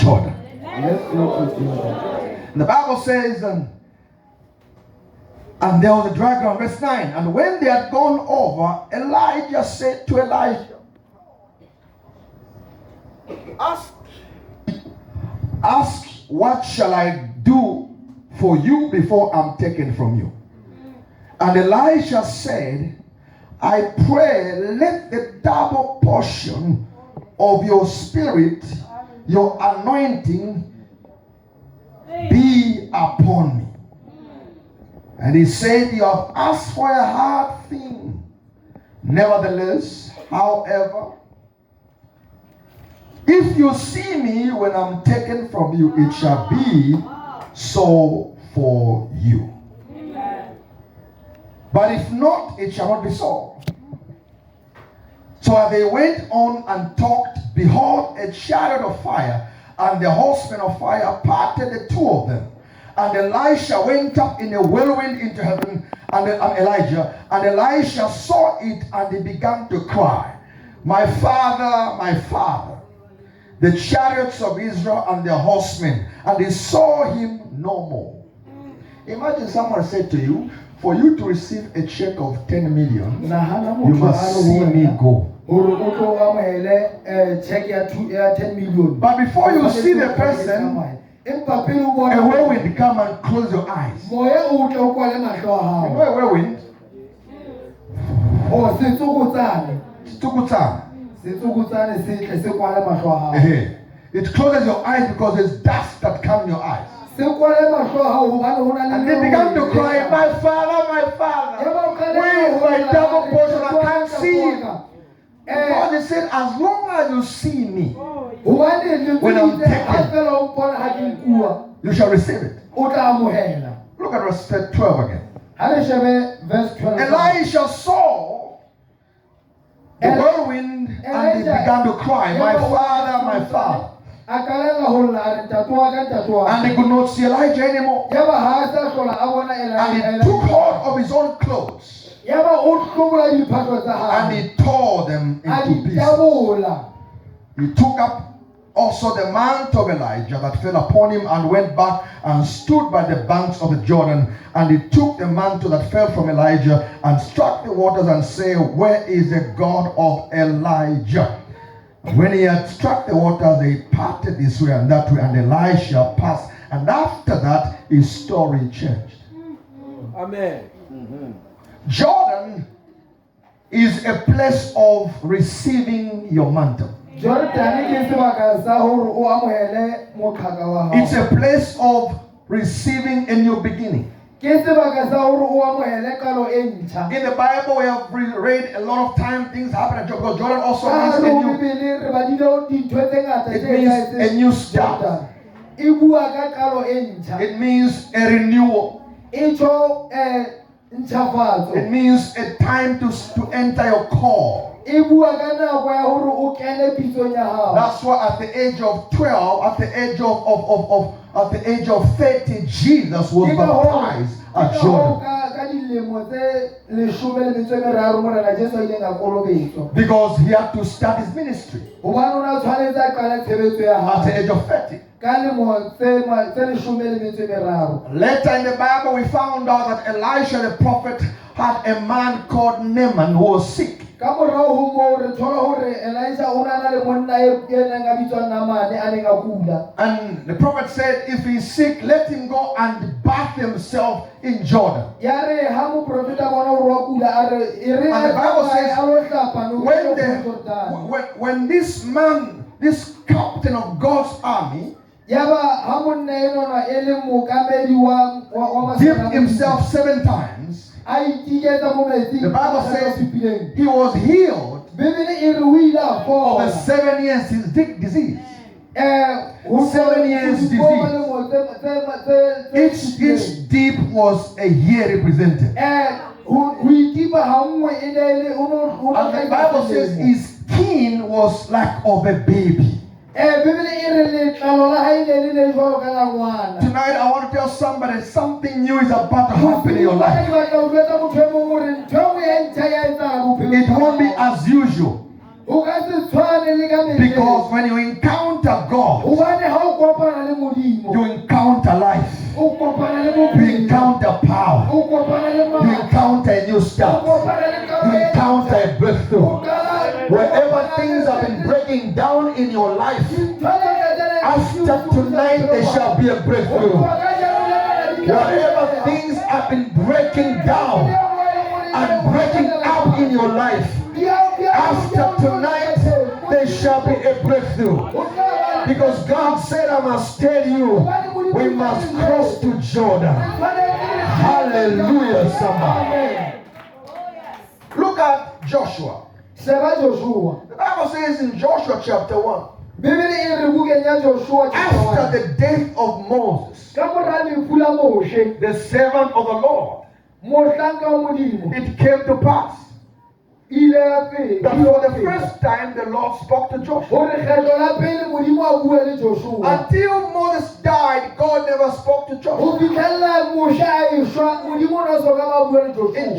Jordan. Let's go to Jordan. And the Bible says, and there was a dry ground. Verse 9. And when they had gone over, Elijah said to Elisha, Ask, what shall I do for you before I'm taken from you? And Elisha said, I pray, let the double portion of your spirit, your anointing, be upon me. And he said, you have asked for a hard thing. Nevertheless, however, if you see me when I'm taken from you, it shall be so for you. But if not, it shall not be so. So as they went on and talked, behold, a chariot of fire and the horsemen of fire parted the two of them. And Elisha went up in a whirlwind into heaven, and Elisha saw it, and he began to cry, my father, the chariots of Israel and their horsemen. And he saw him no more. Imagine someone said to you, for you to receive a check of 10 million, you must see me go. But before you see the person, a whirlwind come and close your eyes. You know a whirlwind? It closes your eyes because there's dust that comes in your eyes. And they began to cry, my father, where is my double portion? I can't see him. God, he said, as long as you see me, when I'm taken, you shall receive it. Look at verse 12 again. Elisha saw the whirlwind and he began to cry, my father. And he could not see Elijah anymore. And he took hold of his own clothes. And he tore them into pieces. He took up also the mantle of Elijah that fell upon him and went back and stood by the banks of the Jordan. And he took the mantle that fell from Elijah and struck the waters and said, where is the God of Elijah? And when he had struck the waters, they parted this way and that way, and Elisha passed. And after that, his story changed. Amen. Jordan is a place of receiving your mantle. It's a place of receiving a new beginning. In the Bible, we have read a lot of time things happen at Jordan. Jordan also means a new start. It means a renewal. It means a time to enter your call. That's why at the age of 12, at the age of 30, Jesus was baptized at Jordan. Because he had to start his ministry at the age of 30. Later in the Bible, we found out that Elisha the prophet had a man called Naaman who was sick. And the prophet said, if he's sick, let him go and bath himself in Jordan. And the Bible says, when this man, this captain of God's army, dipped himself 7 times, the Bible says he was healed of a 7 years disease. 7 years disease. Each dip was a year represented. And the Bible says his skin was like of a baby. Tonight I want to tell somebody something new is about to happen in your life. It won't be as usual. Because when you encounter God, You encounter power. You encounter a new start. You encounter a breakthrough. Wherever things have been breaking down in your life, after tonight there shall be a breakthrough. Wherever things have been breaking down and breaking up in your life, after tonight there shall be a breakthrough. Because God said, I must tell you, we must cross to Jordan. Hallelujah, somebody. Look at Joshua. The Bible says in Joshua chapter 1, after the death of Moses, the servant of the Lord, it came to pass that for the first time the Lord spoke to Joshua. Until Moses died, God never spoke to Joshua. In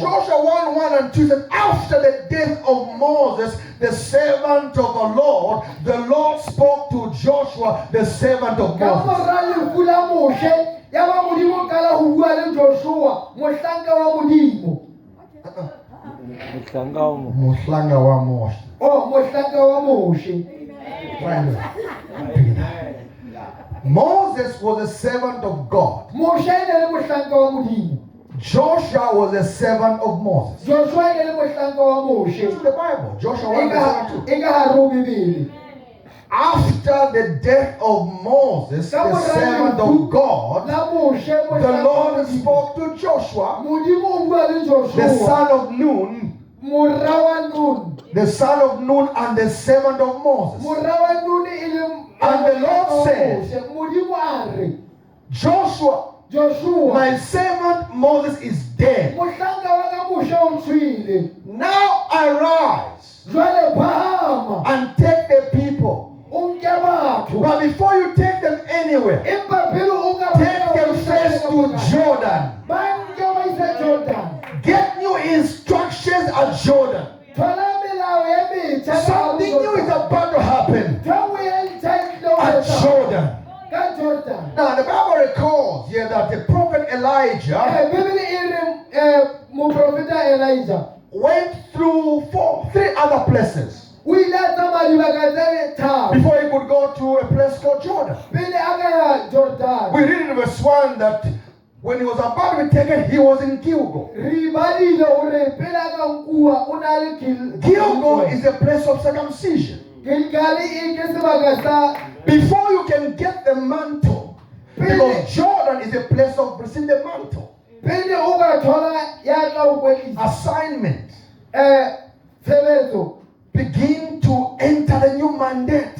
Joshua 1:1 and 2 says, after the death of Moses, the servant of the Lord spoke to Joshua, the servant of Moses. Muhlanga wa Moshe. Muhlanga wa Moshe. Moses was a servant of God. Joshua was a servant of Moses. It's the Bible. Joshua 1:2. After the death of Moses, the servant of God, the Lord spoke to Joshua, the son of Nun, and the servant of Moses. And the Lord said, Joshua, my servant Moses is dead. Now arise and take the people. But before you take them anywhere, take them first to Jordan. Get new instructions at Jordan. Something new is about to happen at Jordan. Now the Bible records here that the prophet Elijah went through 3 other places before he could go to a place called Jordan. We read in verse 1 that when he was about to be taken, he was in Gilgal. Gilgal is a place of circumcision. Before you can get the mantle, because Jordan is a place of receiving the mantle. Assignment. Begin to enter the new mandate.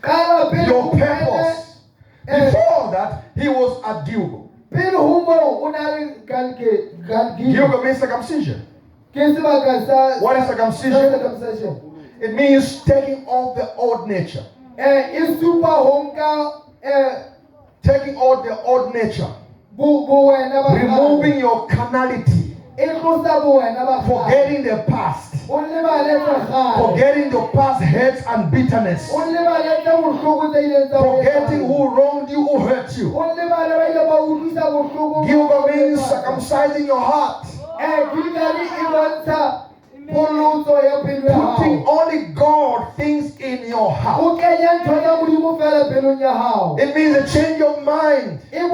Your purpose. Before that, he was at Gilgal. Gilgal means circumcision. What is circumcision? It means taking off the old nature. Taking off the old nature. Removing your carnality. Forgetting the past. Forgetting your past hurts and bitterness. Forgetting who wronged you, who hurt you. Gilgal means circumcising your heart. Putting only God things in your heart. It means a change of mind and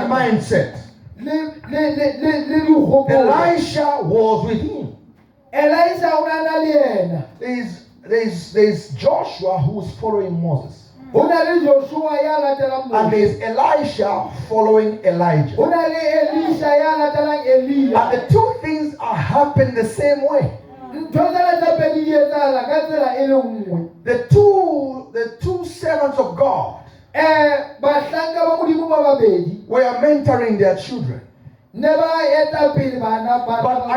mindset. Elisha was with him. There's Joshua who's following Moses. And there's Elisha following Elijah. And the 2 things are happening the same way. The two servants of God were mentoring their children. But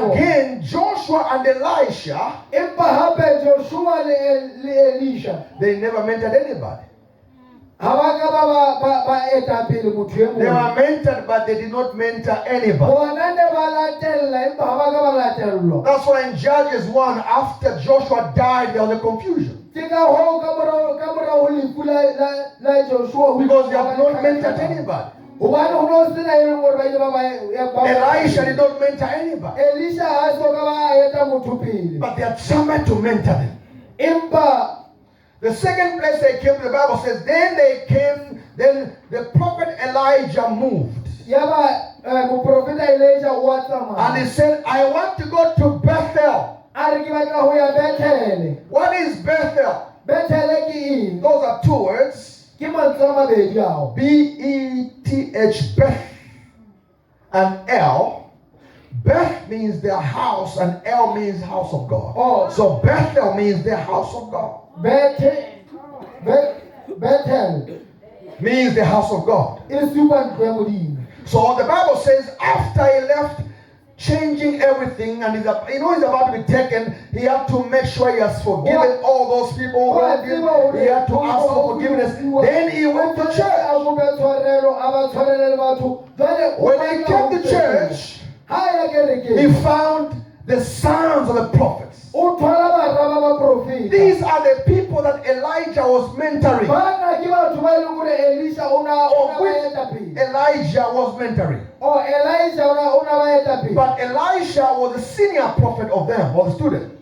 again, Joshua and Elisha, they never mentored anybody. They were mentored, but they did not mentor anybody. That's why in Judges 1, after Joshua died, there was a confusion. Because they have not mentored anybody. Hobane ho no sena e leng hore ba ile ba Elisha did not mentor anybody, Elisha ha so ka ba eta motho pele. but they had someone to mentor them. Empa The second place they came, the Bible says, then the prophet Elijah moved. yaba moprofeta Elijah wa And he tsamaya. said, I want to go to Bethel. A re ke batla ho ya Bethel. What is Bethel? Bethel ke eng? Those are two words. Ke mantswe a mabedi ao. Beth, Beth, and El. Beth means their house, and El means house of God. Oh. So Bethel means their house of God. Bethel Means the house of God. e supa ntlo ya Modimo. So the Bible says after he left, changing everything, and he's about to be taken, he had to make sure he has forgiven all those people. He had to ask for forgiveness. Then he went to church. When he came to church, he found the sons of the prophets. These are the people that Elijah was mentoring. Elijah was mentoring. But Elisha was the senior prophet of them, or the student.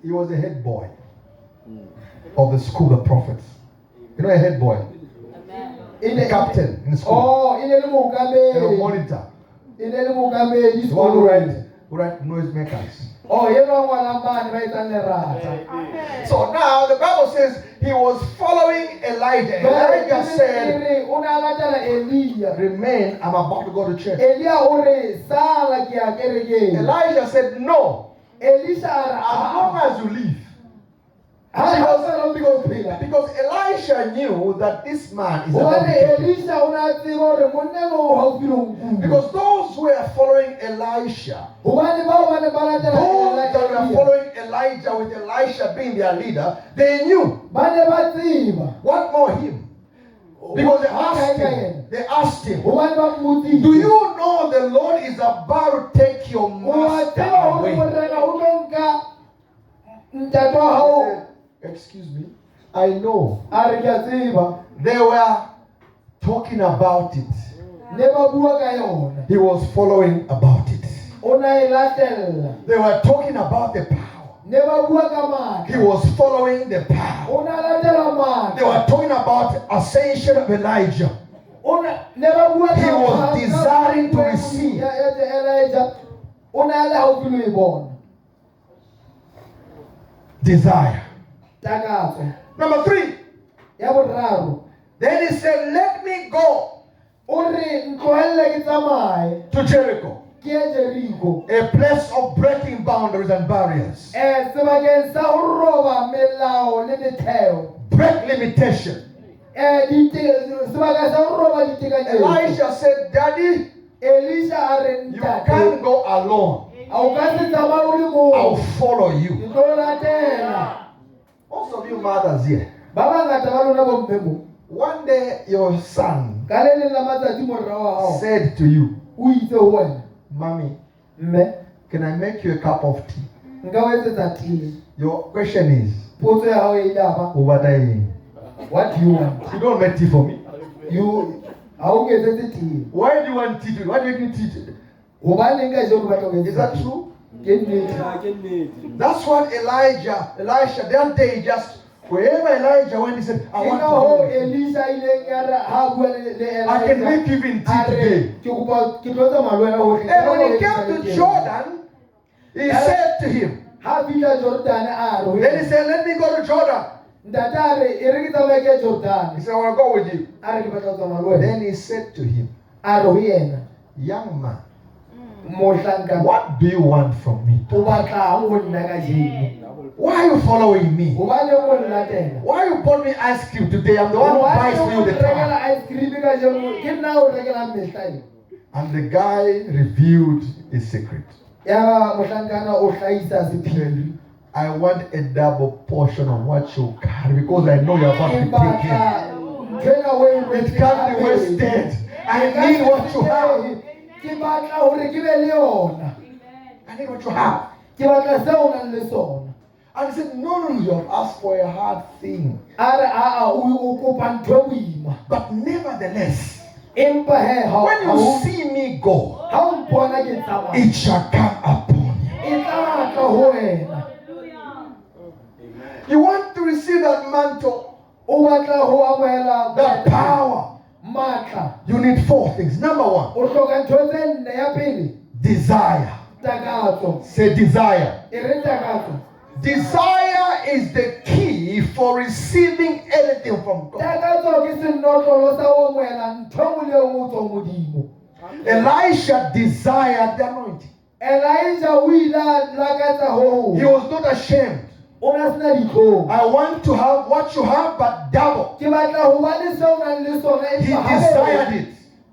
He was the head boy of the school of prophets. You know, a head boy, the captain in the school, the monitor, the one who write noisemakers. So now the Bible says he was following Elijah. Elijah said, remain, I'm about to go to church. Elijah said, no, as long as you leave. Because Elisha knew that this man is about to take him. Because those who were following Elisha, those that were following Elijah with Elisha being their leader, they knew. What more him? Because they asked him, do you know the Lord is about to take your master away? He said, excuse me, I know. They were talking about it. He was following about it. They were talking about the power. He was following the power. They were talking about ascension of Elijah. He was desiring to receive. Desire. Number 3. Then he said, let me go to Jericho, a place of breaking boundaries and barriers. Break limitation. Elisha said, Daddy, you can't go alone. I'll follow you. Most of you mothers here, one day your son said to you, Mommy, can I make you a cup of tea? Your question is, What do you want? you don't make tea for me. I'll get the tea. Why do you want tea? Why do you make tea? Is that true? That's what Elisha, that day just, wherever Elijah went, he said, I want to go. I can make even tea today. And when he came to Jordan, he said to him, then he said, let me go to Jordan. He said, I want to go with you. Then he said to him, young man, what do you want from me? Why are you following me? Why you bought me ice cream today? I'm the one who buys for you the time. And the guy revealed his secret. I want a double portion of what you carry because I know you're about to be taken. It can't be wasted. I need what you have. I need what you have. And he said, no, you have asked for a hard thing. a re o kopa ntho e boima But nevertheless, empa he when you see me go, ha o mpona ke tsamaya it shall come upon you. e tla tla ho wena You want to receive that mantle, o batla ho amohela that power. matla You need 4 things. Number 1, o hloka ntho tse nne ya pele desire. takatso Say desire. e re takatso Desire is the key for receiving anything from God. takatso ke senotlolo sa ho amohela ntho e nngwe le e nngwe ho tswa ho Modimo. Elisha desired the anointing. Elijah o ile a lakatsa ho He was not ashamed. o na sena ditlhong I want to have what you have, but double. ke batla ho ba le seo o nang le sona He empa desired it.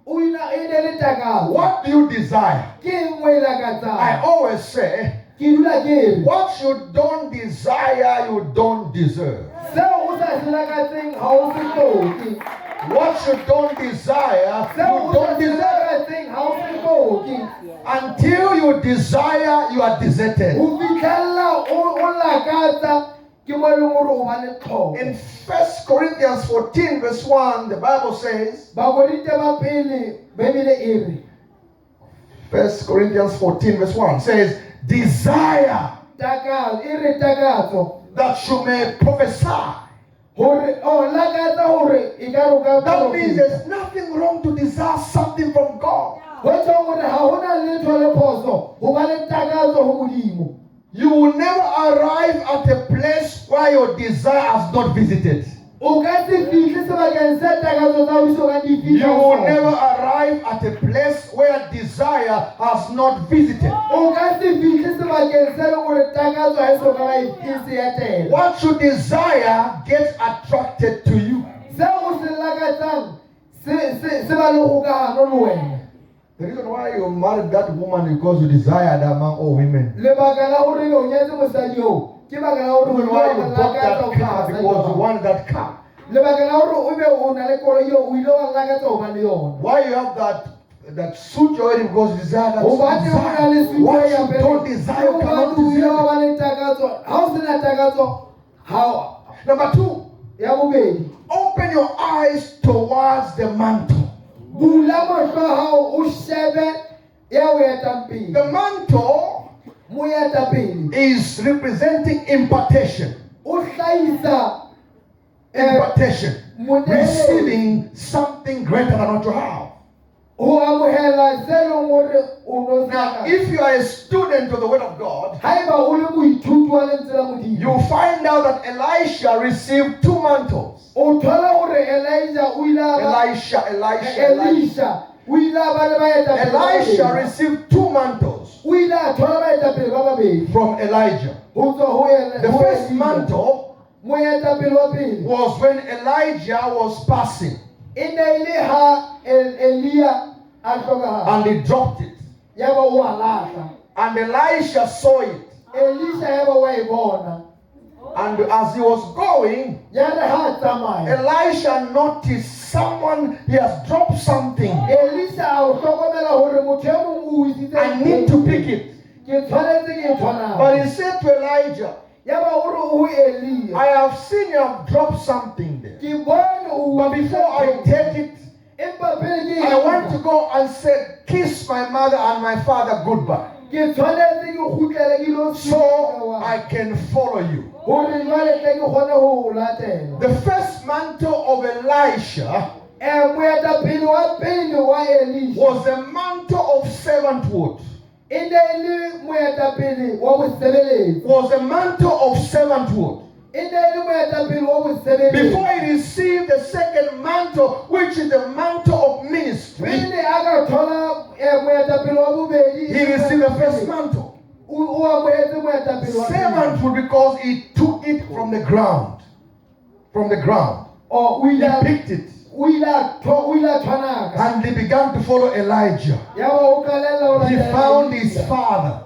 o ina e ne le takatso What do you desire? ke eng o e I lakatsang always say, ke dula ke re what you don't desire, you don't deserve. seo o sa se lakatseng ha o se hloke What you don't desire, seo you o sa don't se deserve. lakatseng ha o se hloke Until you desire, you are deserted. ho fitlhella o lakatsa ke mo e leng hore o ba le tlhoko In 1 Corinthians 14, verse 1, the Bible says, bakorinte ba pele bebele e re 1 Corinthians 14, verse 1 says, desire takatso e re takatso that you may prophesy. hore o lakatsa hore e ka roka That means there's nothing wrong to desire something from God. ho tswa hore ha hona letho le phoso ho ba le takatso ho Modimo. You will never arrive at a place where your desire has not visited. O ka se fihle sebakeng se takatso tsa ho ka di You will fihla never arrive at a place where desire has not visited. o ka se fihle sebakeng se le hore takatso ha e so ka e se etela What you desire gets attracted to you. se o se lakatsang se ba le kgokahano le wena. The reason why you married that woman is because you desired among all women. Lebaka la hore o nyetse mosadi o ke baka la hore The reason o why you lakatsa bought ho that feta car basadi because you ba bang. wanted that car. Lebaka la hore o be o na le koloi eo o ile wa lakatsa ho ba le yona. Why you have that suit you're wearing because you desire that Hobane ho na le suit. suit What ya you don't desire, you cannot o ile wa desire. ba le takatso ha o sena takatso ha Number 2, ya bobedi open your eyes towards the mantle. bula mahlo a hao o shebe ya o etang pele. The mantle Moetapele is representing impartation. o hlahisa Impartation. modele Receiving something greater than what you have. ho amohela se leng hore o no Now, saka. if you are a student of the Word of God, Haeba o le moithuti wa lentswe la Modimo you find out that Elisha received 2 mantles. o thola hore Elijah o ile a ba Elisha o ile a ba le baetapele ba Elisha babedi. received 2 mantles O ile a thola baetapele ba babedi from Elijah. ho tswa ho The ho first Elisha. mantle Moetapele wa pele was when Elijah was passing e ne e le ha Elia a hlokahala and he dropped it. ya ba o a lahla. And Elisha saw it. Elisha ya ba wa e bona And as he was going, ya re ha a tsamaya Elisha noticed someone, he has dropped something. Elisha a o hlokomela hore motho e mong o isitse I need to pick it. ke tshwanetse ke e tshwanang. But he said to Elijah, Ya ba o re o Elia I have seen you have dropped something there. ke bone o But before I take it, empa pele ke I want to go and say, kiss my mother and my father goodbye, ke tshwanetse ke kgutlele ke lo so I can follow you. hore jwale tle ke kgone ho o latela. The first mantle of Elisha Moetapele wa pele wa Elisha was a mantle of servanthood. e ne e le moetapele wa bosebeletsi. Was a mantle of servanthood. E ne e le moetapele wa bosebeletsi. Before he received the second mantle, which is the mantle of ministry, Pele a ka thola moetapele wa bobedi he received the first mantle. o amohetse moetapele wa pele. Servanthood because he took it from the ground. From the ground. O He ile picked it. o ile a tshwanaka. And they began to follow Elijah. Ya ba o qalella ho He latela found his Elisha. father.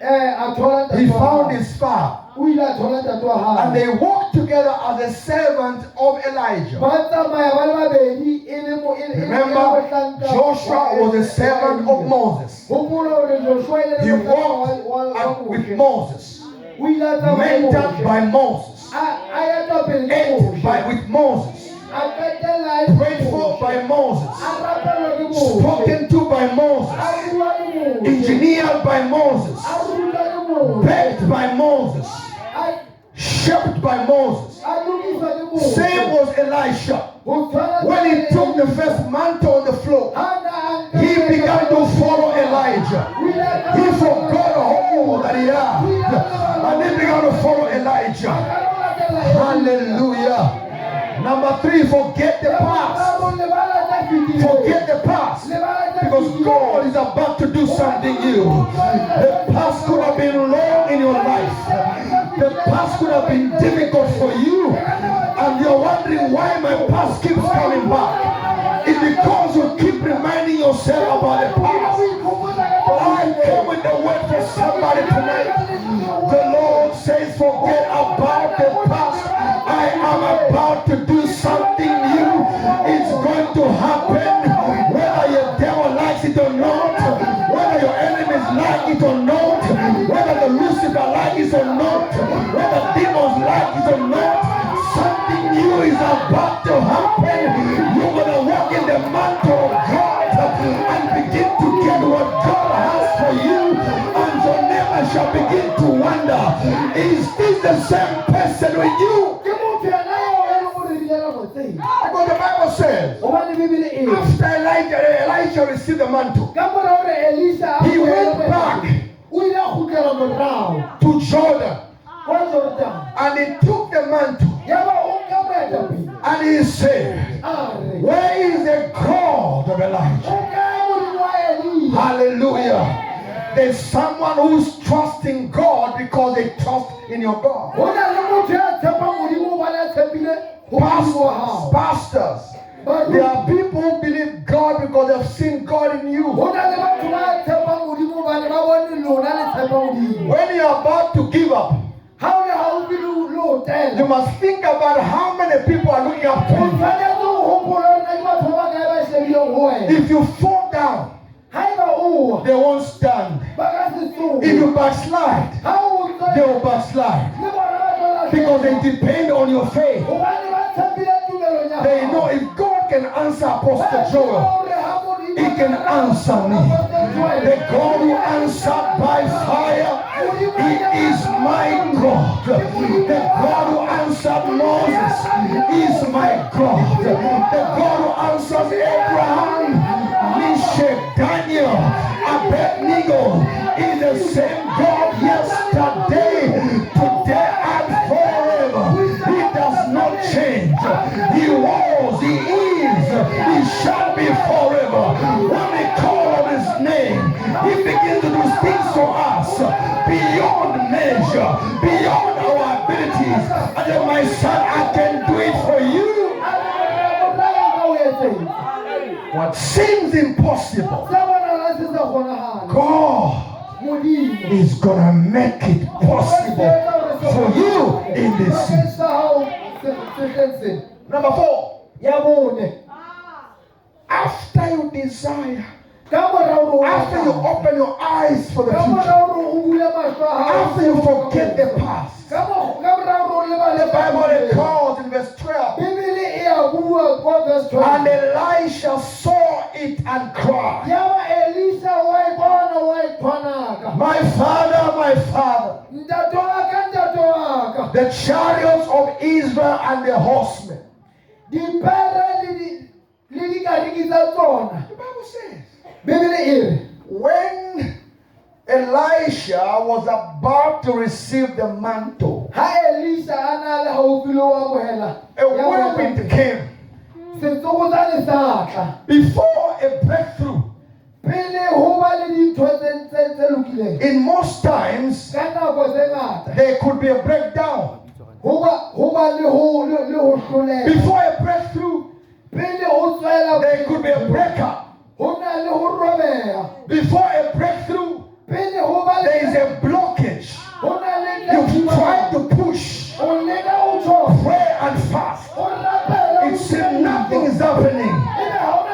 A thola He ntate wa found hae. his father. O ile a thola ntate wa hae. And they walked together as a servant of Elijah. Ba tsamaya ba le babedi e le Remember, Joshua was a servant of Moses. Hopola hore Joshua e le He mohlanka walked with Moses. o ile a tsamaya mentored by Moses, a ya ka pele ka ate Moshe. with Moses, A qetella a prayed for by Moses, a rapelwa ke Moshe. spoken to by Moses, A bua le Moshe. engineered by Moses, A ruta le Moshe. begged by Moses, A shaped by Moses. lokiswa ke Moshe. Same was Elisha. Ho tshwana When he le took the first mantle on the floor, he began to follow Elijah. He forgot all that he had, and he began to follow Elijah. Hallelujah. Number 3, forget the past. Forget the past. Because God is about to do something new. The past could have been long in your life. The past could have been difficult for you. And you're wondering why my past keeps coming back. It's because you keep reminding yourself about the past. I come with the word for somebody tonight. The Lord says, forget about the past. I am about to do something new. It's going to happen whether your devil likes it or not, whether your enemies like it or not, whether the Lucifer likes it or not, whether demons like it or not. Something new is about to happen. You're going to walk in the mantle of God and begin to get what God has for you, and your neighbor shall begin to wonder, is this the same person with you? Because the Bible says, after Elijah received the mantle, he went back to Jordan and he took the mantle and he said, where is the God of Elijah? Hallelujah. There's someone who's trusting God because they trust in your God. Pastors, there are people who believe God because they've seen God in you. When you're about to give up, you must think about how many people are looking up to you. If you fall down, they won't stand. If you backslide, they will backslide. Because they depend on your faith. They know if God can answer Apostle Joel, He can answer me. The God who answered by fire, He is my God. The God who answered Moses is my God. The God who answers Abraham, Meshach, Daniel, Abednego is the same God yesterday, today, and forever. He does not change. He was, He is, He shall be forever. When we call on His name, He begins to do things for us beyond measure, beyond our abilities. And then, my son, I can do it for you. What seems impossible, God is gonna make it possible for you in this season. Number 4, after you desire, after you open your eyes for the future, after you forget the past, the Bible calls in verse 12, and Elisha saw it and cried, my father, my father, the chariots of Israel and the horsemen. The Bible says, when Elisha was about to receive the mantle, a whirlwind came. Before a breakthrough, in most times, there could be a breakdown. Before a breakthrough, there could be a breakup. Before a breakthrough, there is a blockage. You try to push, pray and fast. It seems nothing is happening.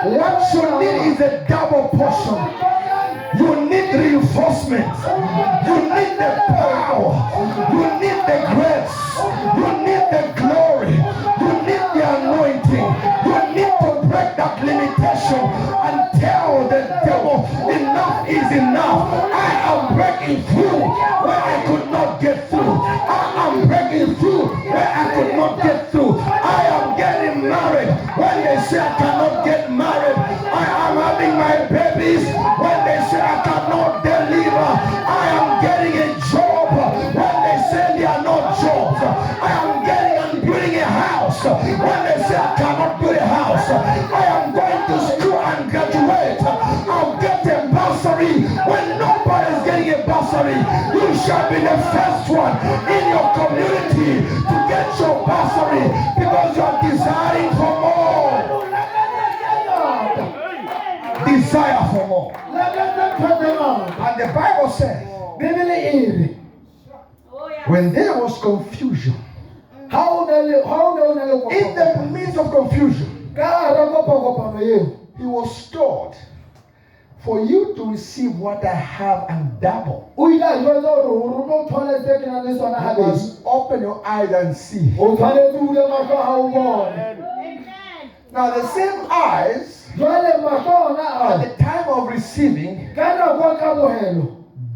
What you need is a double portion. You need reinforcement. You need the power. You cannot get through. I am getting married when they say I cannot get married. I am having my babies when they say I cannot deliver. I am getting a job when they say there are no jobs. I am getting and building a house when they say I cannot build a house. I am going to school and graduate. I'll get a bursary when nobody is getting a bursary. You shall be the first one in your community to get your bursary because you are desiring for more. Desire for more. And the Bible says, when there was confusion, in the midst of confusion, he was stored for you to receive what I have and double. You must open your eyes and see. Now the same eyes at the time of receiving,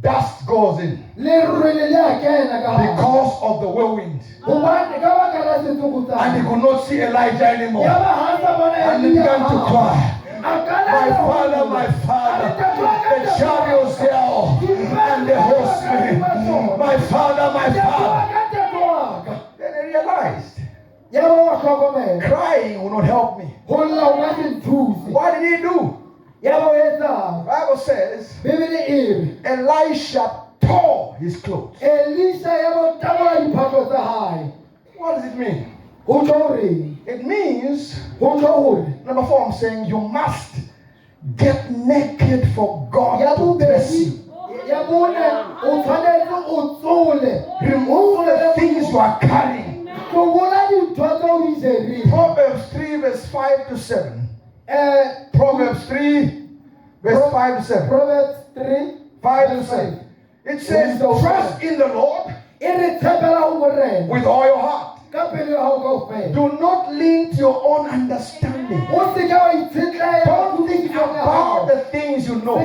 dust goes in because of the whirlwind. And he could not see Elijah anymore. And he began to cry, my father, the chariots there and the horsemen, my father. Then I realized, crying will not help me. What did he do? The Bible says, Elisha tore his clothes. What does it mean? It means, number 4, I'm saying you must get naked for God to bless you. Remove the things you are carrying. Proverbs 3 verse 5 to 7. Proverbs 3 verse 5 to 7. Proverbs 3 5 to 7. It says, trust in the Lord with all your heart. Do not lean to your own understanding. Don't think about the things you know,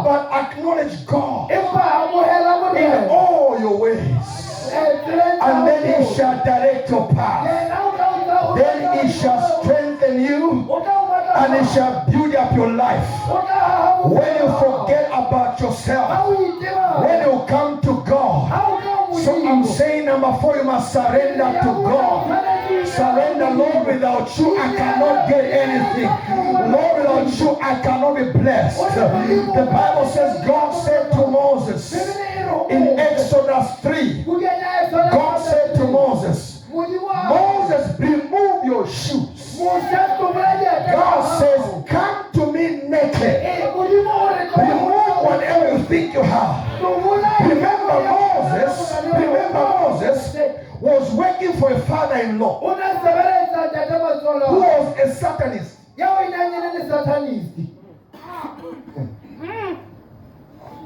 but acknowledge God in all your ways, and then He shall direct your path. Then He shall strengthen you, and He shall build up your life. When you forget about yourself, when you come to God. So I'm saying, number 4, you must surrender to God. Surrender, Lord, without you I cannot get anything. Lord, without you I cannot be blessed. The Bible says God said to Moses in Exodus 3, God said to Moses, remove your shoes. God says, come to me naked. Remove whatever you think you have. Remember Moses was working for a father-in-law who was a Satanist.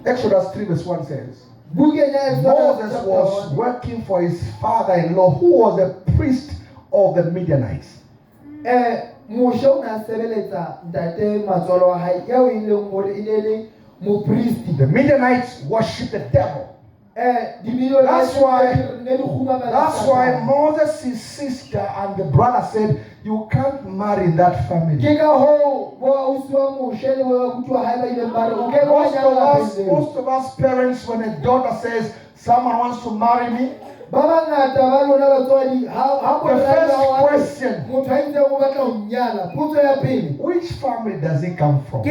Exodus 3 verse 1 says, Moses was working for his father-in-law who was a priest of the Midianites. The Midianites worship the devil. That's why Moses' sister and the brother said, you can't marry in that family. Most of us parents, when a daughter says, someone wants to marry me, the first question, which family does he come from?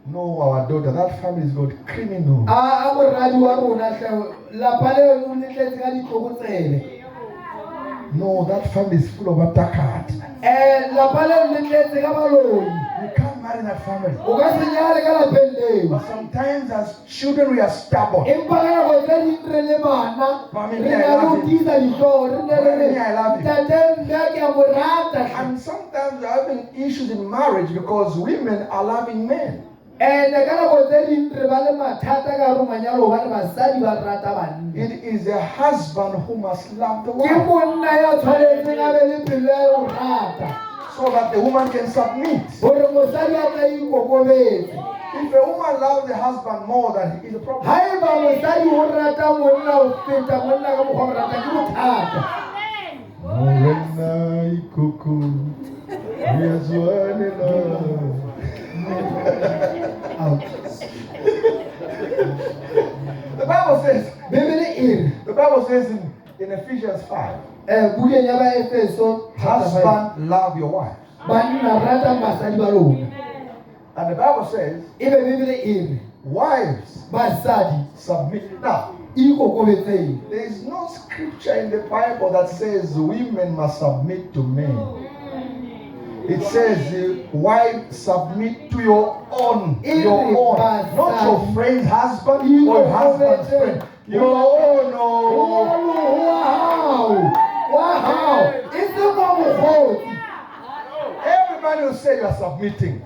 No, our daughter, that family is called criminal. No, that family is full of attackers. You can't marry that family. But sometimes as children we are stubborn. Mommy, I love you. And sometimes we're having issues in marriage because women are loving men. It is the husband who must love the wife so that the woman can submit. If a woman loves the husband more than he is a problem. haeba mosadi o rata monna o feta monna ka mokgwa o mo ratang ke bothata. Morena ikuku, yazwanela. The Bible says, Bibele e re the Bible says in Ephesians 5, bukeng ya Baefeso chapter 5, husband, love your wife. banna ratang basadi ba lona. And the Bible says, Ebe Bibele e re wives, basadi submit. Now, ikokobetseng. there is no scripture in the Bible that says women must submit to men. It says, wife, submit to your own, not your friend's husband or your husband's friend. Your own. Wow. It's the mama. Everybody will say you are submitting.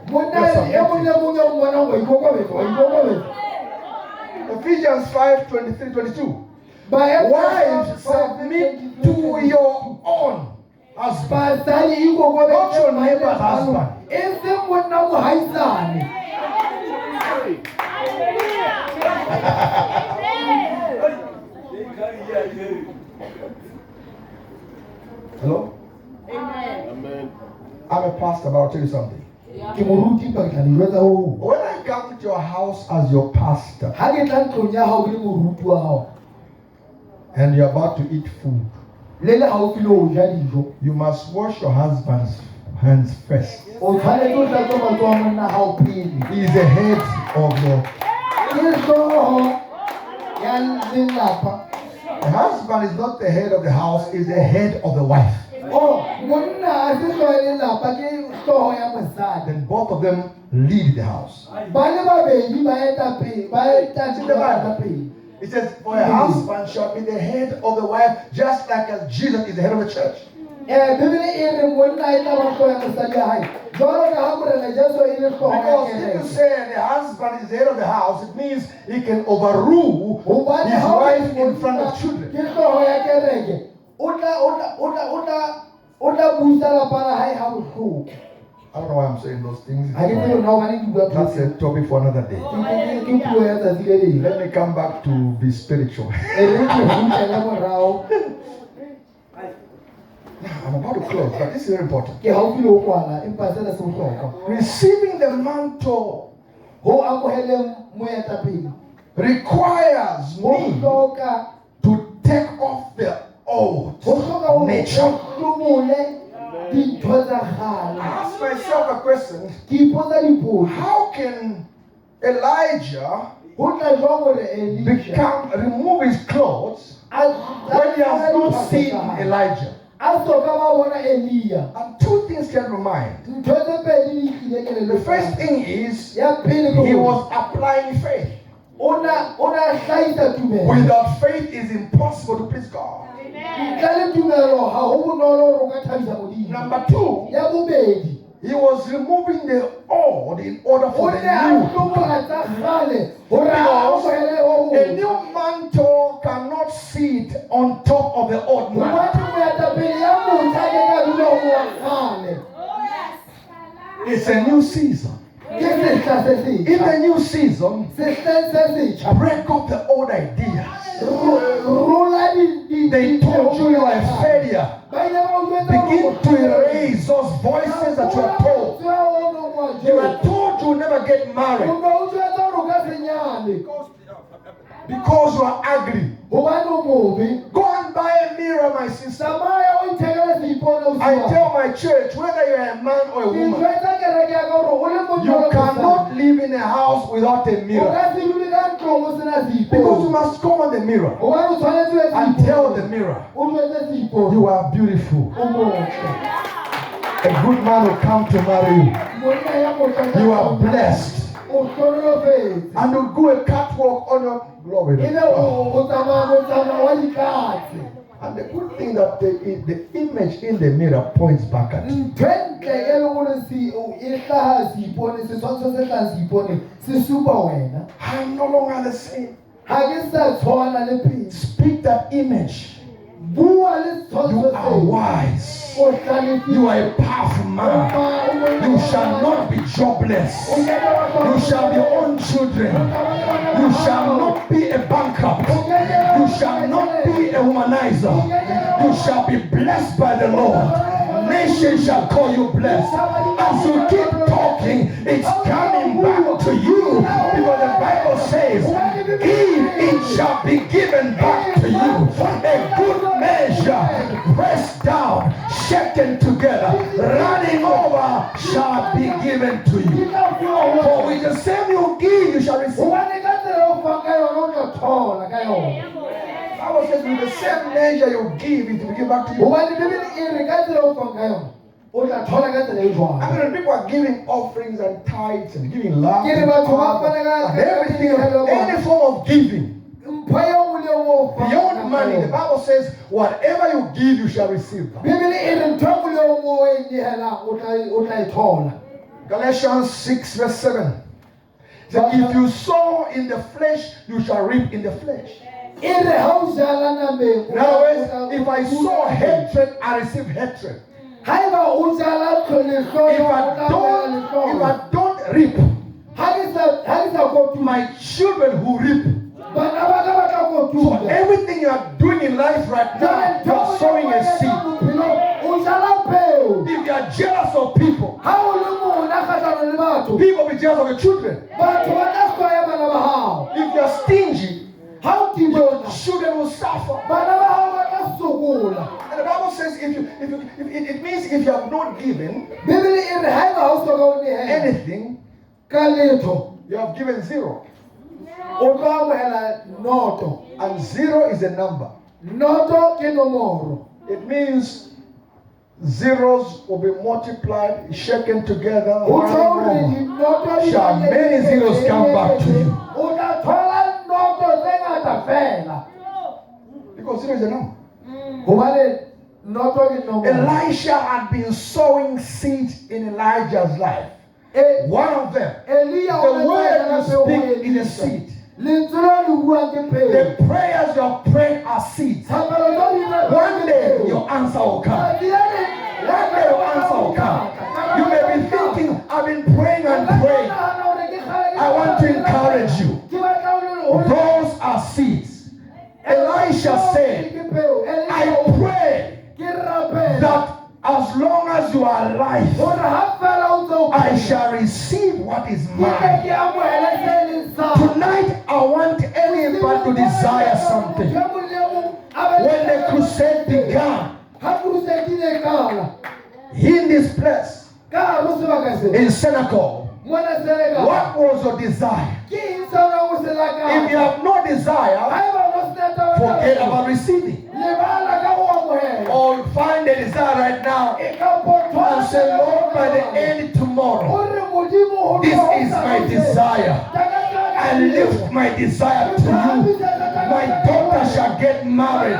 Ephesians 5:23-22. Wives, submit to your own husband. Not your neighbor's husband. Hello? Amen. I'm a pastor, but I'll tell you something. When When I come to your house as your pastor and you're about to eat food, you must wash your husband's hands first. He is the head of your. The husband is not the head of the house, he's the head of the wife. Then both of them lead the house. It says, for a husband shall be the head of the wife, just like as Jesus is the head of the church. Because if you say the husband is the head of the house, it means he can overrule his wife in front of children. I don't know why I'm saying those things. That's a topic for another day. Let me come back to be spiritual. I'm about to close, but this is very important. Receiving the mantle requires me to take off the old nature. I ask myself a question. How can Elijah remove his clothes when he has not seen Elijah? And two things can remind. The first thing is he was applying faith. Without faith, it's impossible to please God. Number two, he was removing the old in order for the new. Because a new mantle cannot sit on top of the old mantle. It's a new season. In the new season, break up the old ideas. They told you you are a failure. Begin to erase those voices that you are told. You are told you will never get married because you are ugly. Go and buy a mirror, my sister. I tell my church, whether you are a man or a woman, you cannot live in a house without a mirror. Because you must go on the mirror and tell the mirror, you are beautiful. A good man will come to marry you. You are blessed. And you'll do a catwalk on your glory. And the good thing that the image in the mirror points back at you. I'm no longer the same. Speak that image. You are wise. You are a powerful man. You shall not be jobless. You shall be your own children. You shall not be a bankrupt. You shall not be a womanizer. You shall be blessed by the Lord. Nations shall call you blessed. As you keep talking, it's coming back to you. Because the Bible says, if it shall be given back to you, a good measure, pressed down, shaken together, running over, shall be given to you. For with the same you give, you shall receive. Bible says, with the same measure you give, it will give back to you. I mean, people are giving offerings and tithes and giving love and everything, any form of giving. Beyond money, the Bible says, whatever you give, you shall receive. Galatians 6 verse 7. So if you sow in the flesh, you shall reap in the flesh. In other words, if I sow hatred, I receive hatred. If I don't reap, my children who reap. So everything you are doing in life right now, you are sowing a seed. If you are jealous of people, people be jealous of your children. If you are stingy, your children will suffer. And the Bible says, it means if you have not given anything, you have given zero. And zero is a number. It means zeros will be multiplied, shaken together. Shall many zeros come back to you? Because zero is a number. Elisha had been sowing seeds in Elijah's life. One of them, the word you speak is a seed. The prayers you are praying are seeds. One day your answer will come. One day your answer will come. You may be thinking, I've been praying and praying. I want to encourage you. Those are seeds. Elisha said, I pray that as long as you are alive, I shall receive what is mine. Tonight, I want anyone to desire something. When the crusade began, in this place, in Senegal, what was your desire? If you have no desire, forget about receiving. Or find a desire right now and say, Lord, by the end tomorrow, this is my desire. I lift my desire to you. My daughter shall get married.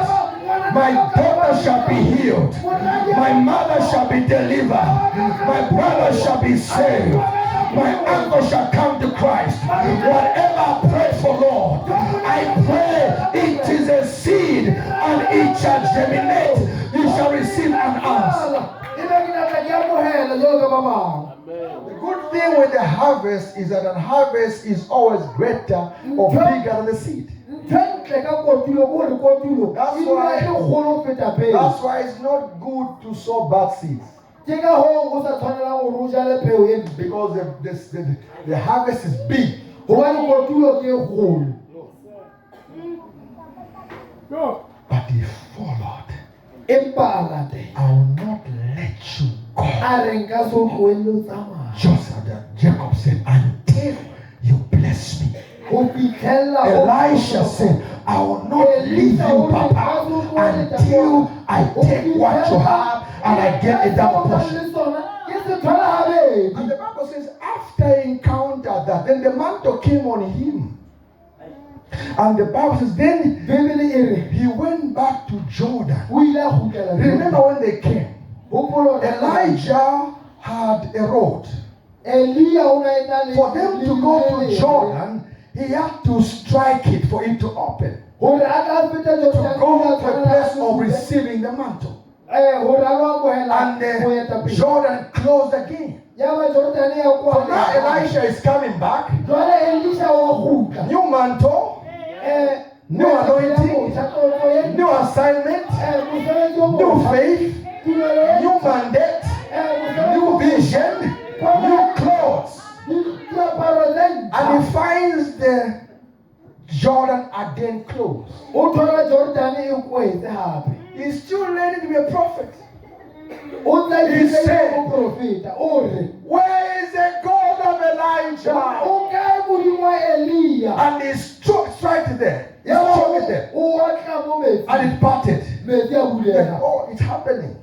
My daughter shall be healed. My mother shall be delivered. My brother shall be saved. My uncle shall come to Christ. Whatever I pray for, Lord, I pray it is a seed and it shall germinate. You shall receive an answer. The good thing with the harvest is that the harvest is always greater or bigger than the seed. That's why it's not good to sow bad seeds. Because the harvest is big. But he followed. I will not let you go. Jacob said, until you bless me. Elisha said, I will not leave you, Papa, until I take what you have and I get a double portion. And the Bible says, after he encountered that, then the mantle came on him. And the Bible says, then he went back to Jordan. Remember when they came? Elijah had a road. For them to go to Jordan, he had to strike it for it to open. To go to a place of receiving the mantle. And the Jordan closed again. So now Elisha is coming back. New mantle, new anointing, new assignment, new faith, new mandate, new vision, new clothes. And he finds the Jordan again closed. He's still ready to be a prophet. He said, where is the God of Elijah? And he struck right there. He struck it there. And it parted. Oh, it's happening.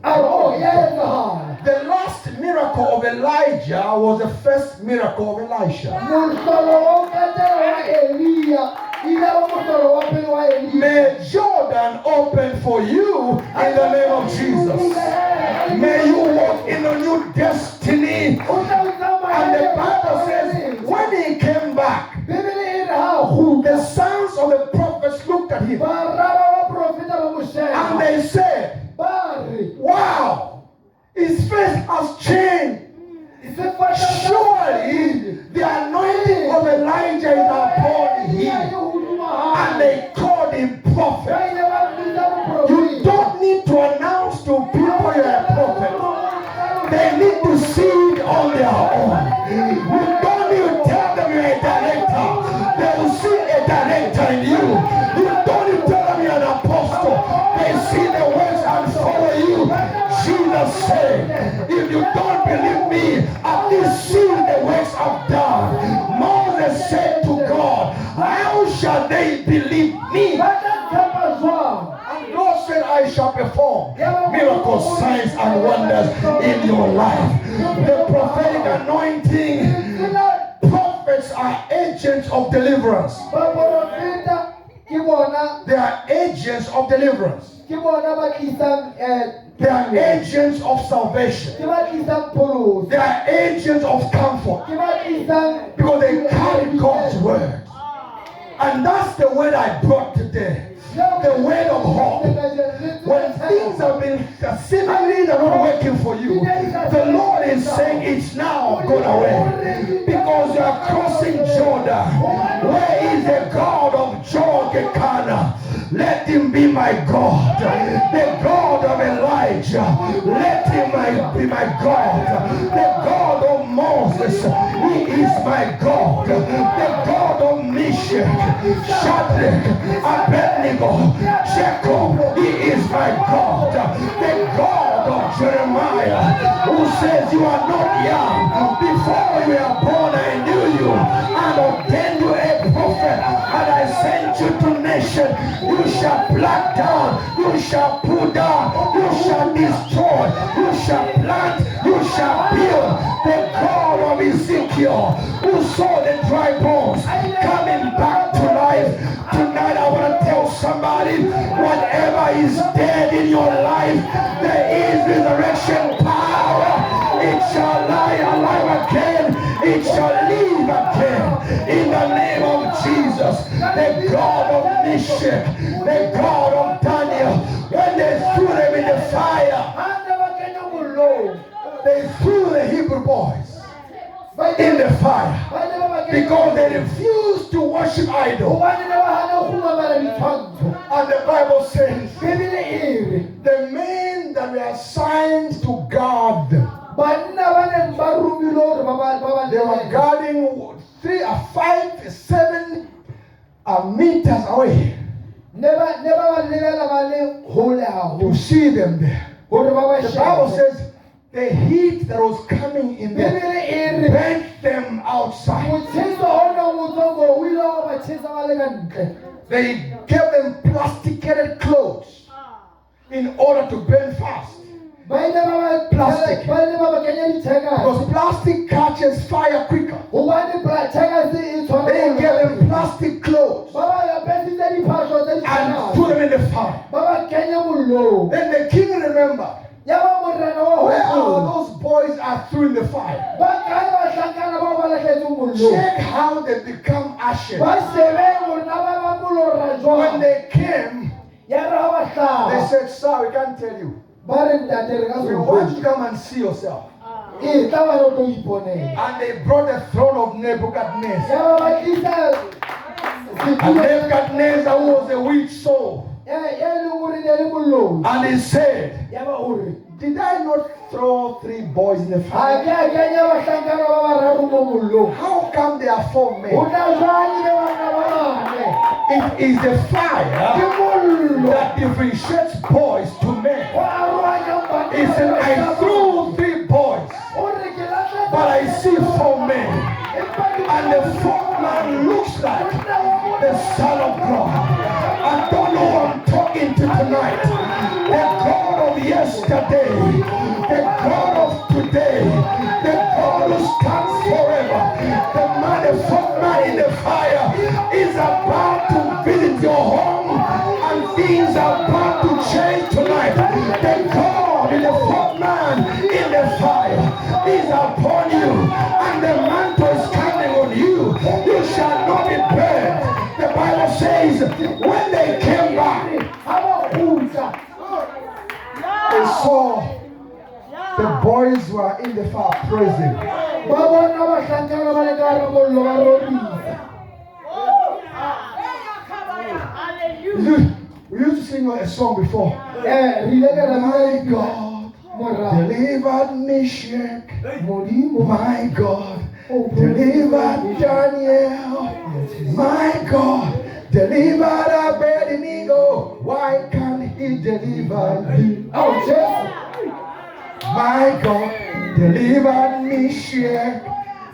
The last miracle of Elijah was the first miracle of Elisha. May Jordan open for you in the name of Jesus. May you walk in a new destiny. And the Bible says, when he came back, the sons of the prophets looked at him and they said, wow, his face has changed. Surely the anointing of Elijah is upon him. And they called him prophet. You don't need to announce to people you're a prophet. They need to see it on their own. You don't need to tell them you're a director. They will see a director in you. You don't need to tell them you're an apostle. They see the works and follow you. Jesus said, if you don't believe me, at least see the works I've done. Moses said to God, how shall they believe me? And God said, I shall perform miracles, signs, and wonders in your life. The prophetic anointing, prophets are agents of deliverance. They are agents of deliverance. They are agents of salvation. They are agents of comfort. Because they carry God's word. And that's the word I brought today. The word of hope. When things have been seemingly not working for you, the Lord is saying it's now gone away. Because you are crossing Jordan. Where is the God of Jordan? Let him be my God. The God of Elijah. Let him be my God. The God of Moses. He is my God. The God of Meshach, Shadrach, Abednego, Jacob. He is my God. The God of Jeremiah, who says you are not young. Before you were born, I knew you and ordained you a prophet, and I sent you to nations. You shall pluck down, you shall pull down, you shall destroy, you shall plant, you shall build. The God of Ezekiel, who saw the dry bones coming back to life. Tonight I want to tell somebody, whatever is dead in your life, there is resurrection power. It shall lie alive again. It shall live again. In the name of Jesus, the God of Meshach, the God of Daniel, when they threw them in the fire, they threw the Hebrew boys in the fire because they refused to worship idols. And the Bible says the men that were assigned to guard them, they were guarding 3 or 5, 7 meters away to see them there. The Bible says the heat that was coming in there burnt them outside. They gave them plasticated clothes in order to burn fast. Plastic. Because plastic catches fire quicker. They gave them plastic clothes and put them in the fire. Then the king remembered, where are those boys are through in the fire? Check how they become ashes. When they came, they said, sir, we can't tell you. We want you to come and see yourself. And they brought the throne of Nebuchadnezzar. And Nebuchadnezzar was a weak soul. And he said, did I not throw 3 boys in the fire? How come there are 4 men? It is the fire that differentiates boys to men. He said, I threw 3 boys, but I see 4 men. And the 4th man looks like the Son of God. I don't know who I'm talking to tonight. The God of yesterday, the God of today, the God who stands forever. The 4th man in the fire is about to visit your home, and things are about to change tonight. The God in the 4th man in the fire is upon you, and the mantle is coming on you. You shall not be burned. The Bible says when they came back, they saw the boys were in the fire praising. We used to sing a song before. My God delivered Meshach. My God delivered Daniel. My God delivered Abednego. Why can't he deliver you? Oh, Jesus. My God delivered Meshach.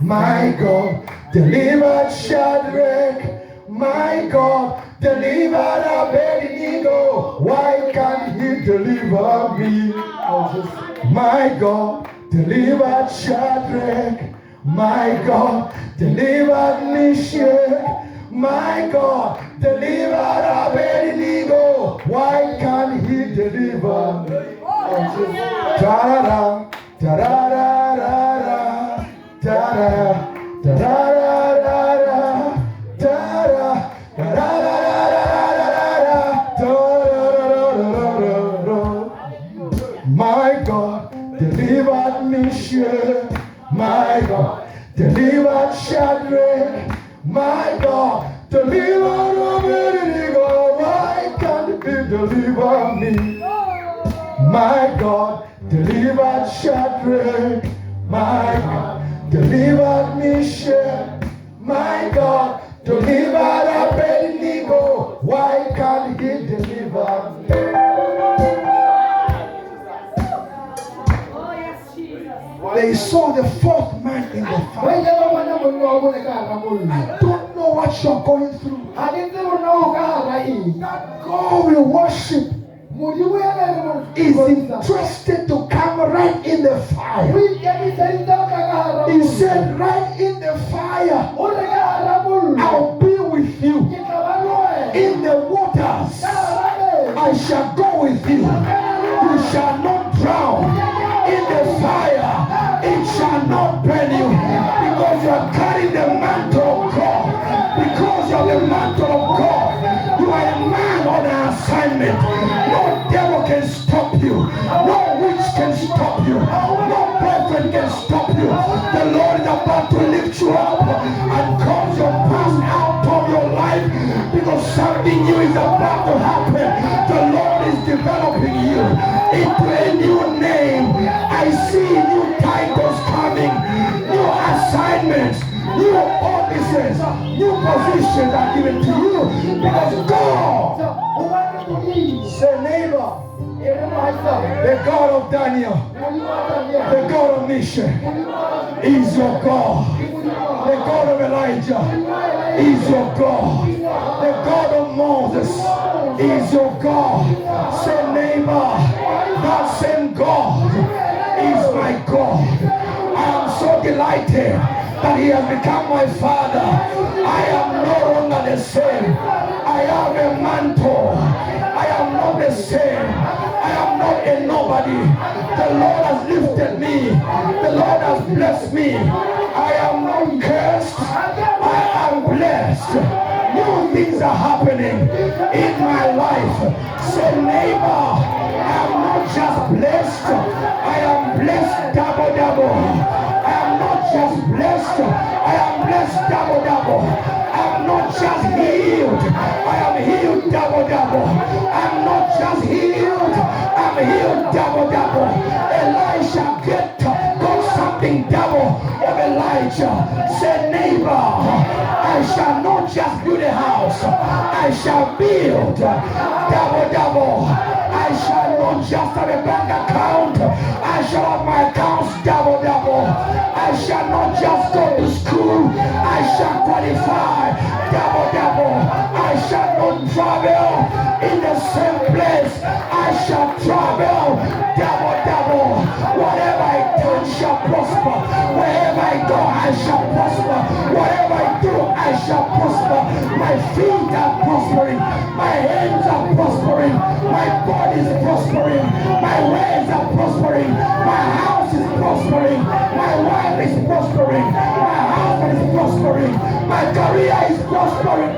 My God delivered Shadrach. My God delivered Abednego. Why can't he deliver me? Oh, Jesus. My God delivered Shadrach. My God delivered Meshach. My God delivered Abednego. Why can't he deliver me? Ta-da-da, ta-da-da-da-da, ta-da, ta-da-da-da-da, ta-da, ta-da-da-da-da-da-da-da-da-da-da. My God delivered Meshach. My God delivered Shadrach. My God delivered Abednego. Why can't he deliver me? My God delivered Shadrach. My God delivered Meshach. My God delivered Abednego. Why can't he deliver me? They saw the 4th man in the fire. I don't know what you're going through. That God we worship is interested to come right in the fire. He said, right in the fire, I'll be with you. In the waters, I shall go with you. You shall not drown. In the fire, it shall not burn you, because you are carrying the mantle of God. Because you are the mantle of God, you are a man on an assignment. No devil can stop you. No witch can stop you. No boyfriend can stop you. The Lord is about to lift you up and cause your past out of your life, because something new is about to happen. The Lord is developing you into a new name. I see new titles coming, new assignments, new offices, new positions are given to you, because God, say neighbor, the God of Daniel, the God of Meshach is your God. The God of Elijah is your God. The God of Moses is your God. Say neighbor, that same God is my God. I am so delighted that he has become my father. I am no longer the same. I have a mantle. I am not the same. I am not a nobody. The Lord has lifted me. The Lord has blessed me. I am not cursed. I am blessed. New things are happening in my life. Say neighbor, I am not just blessed. blessed. I am blessed double double. I'm not just healed. I am healed double double. I'm not just healed. I'm healed double double. Elisha got something double of Elijah. Say, neighbor, I shall not just build a house. I shall build double double. I shall not just have a bank account. I shall have my accounts double double. I shall not just go to school. I shall qualify double double. I shall not travel in the same place. I shall travel double double. Whatever I touch shall prosper. Wherever I go, I shall prosper. Whatever I do, I shall prosper. My feet are prospering. My hands are prospering. My body is prospering. My ways are prospering. My house is prospering. My wife is prospering. My husband is prospering. My career is prospering.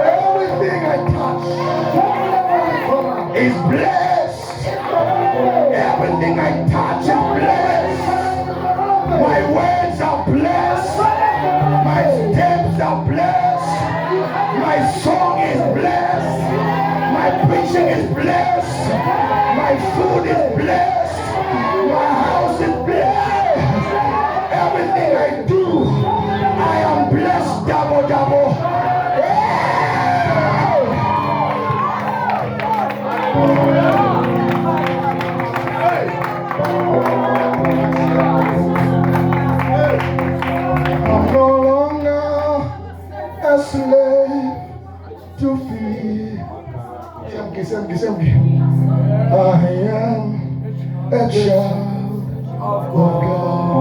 Everything I touch is blessed. Everything I touch is blessed. My words are blessed. My steps are blessed. My song is blessed. My preaching is blessed. My food is blessed. My house is blessed. Everything I do, I am blessed double double. I'm no longer a slave to fear. I am a child of God.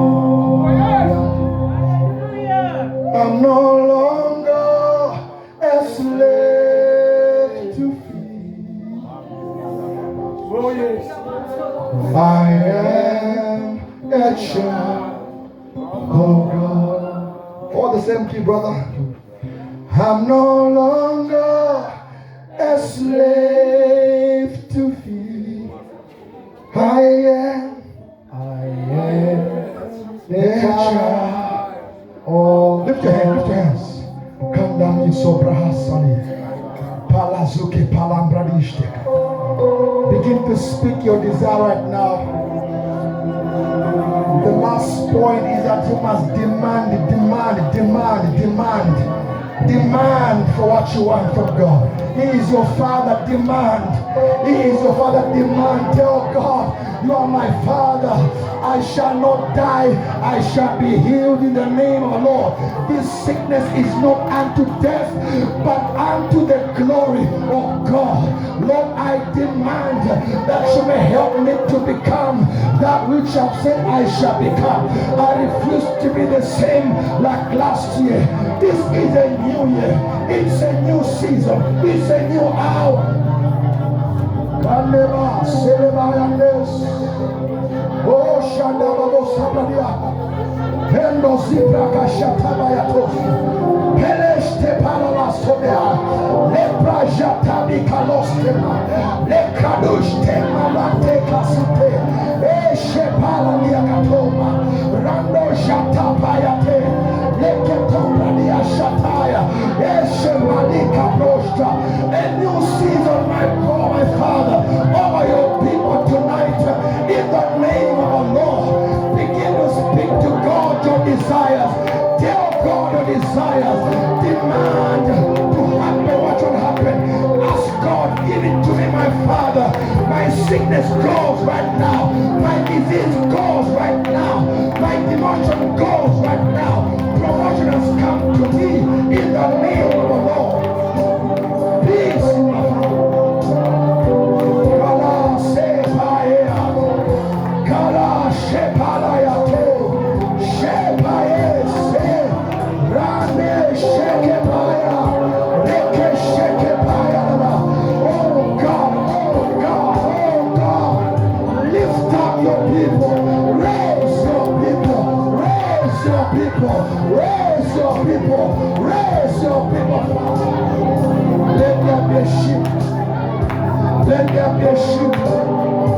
I'm no longer a slave to fear. I am a child of God. For the same key, brother. I'm no longer a slave to fear. I am a child. Oh, lift your hands, lift your hands. Come down in Sobrahasani. Palazuke Palambradishtek. Begin to speak your desire right now. The last point is that you must demand for what you want from God. He is your Father, demand. He is your Father, demand. Tell God, you are my Father. I shall not die. I shall be healed in the name of the Lord. This sickness is not unto death, but unto the glory of God. Lord, I demand that you may help me to become that which I've said I shall become. I refuse to be the same like last year. This is a new year. It's a new season. It's a new hour. Oh, Shandababo Sabadia. Pendo Zibra Kashatabayatos. Peleste Palastobea. Lepra Jatabi Kalostema. Lekadush Tema Late Kasute. Eshe Palaniakatoma. Rando Jatabayate. Leketopradia Shataya. Eshe Malika Nostra. A new season, my God, my Father, over your people tonight. In the name of the Lord, begin to speak to God your desires. Tell God your desires. Demand to happen what should happen. Ask God, give it to me, my Father. My sickness goes right now. My disease goes right now. My demotion goes right now. Promotion has come to me in the name of the Lord. Peace, my Father. Raise your people. Let there be a shift. Let there be a shift.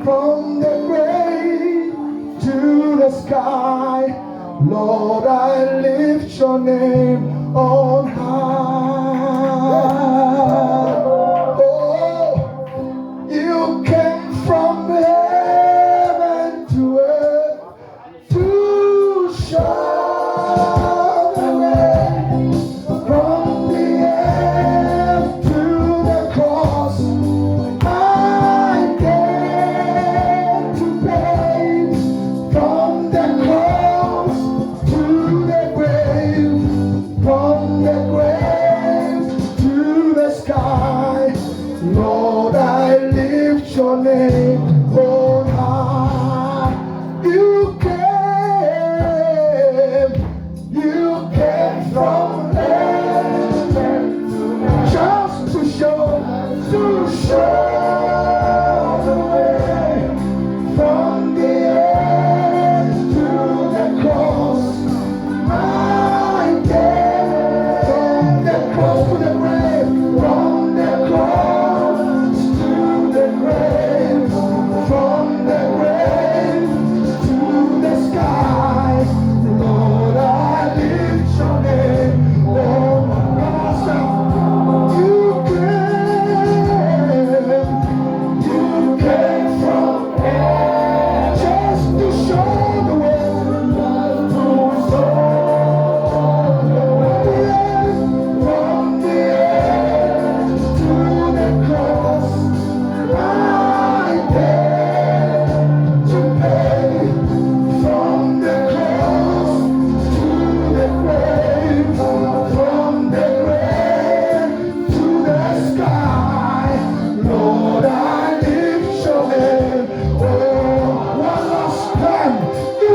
from the grave to the sky. Lord, I lift your name on high. Oh, you came from heaven to earth to show the way. From the earth to the cross, I came to pay. From the cross to the grave, from the grave to the sky. Lord, I lift your name on high. You came from heaven just to show the way. From the earth to the cross, my death. From the cross to the grave, from the cross to the grave, from the grave to the sky. Lord, I lift your name on high. You came from heaven just to show the way. From the earth to the cross, my debt to pay. From the cross to the grave, from the grave to the sky. Lord, I lift your name. Oh, one last time. You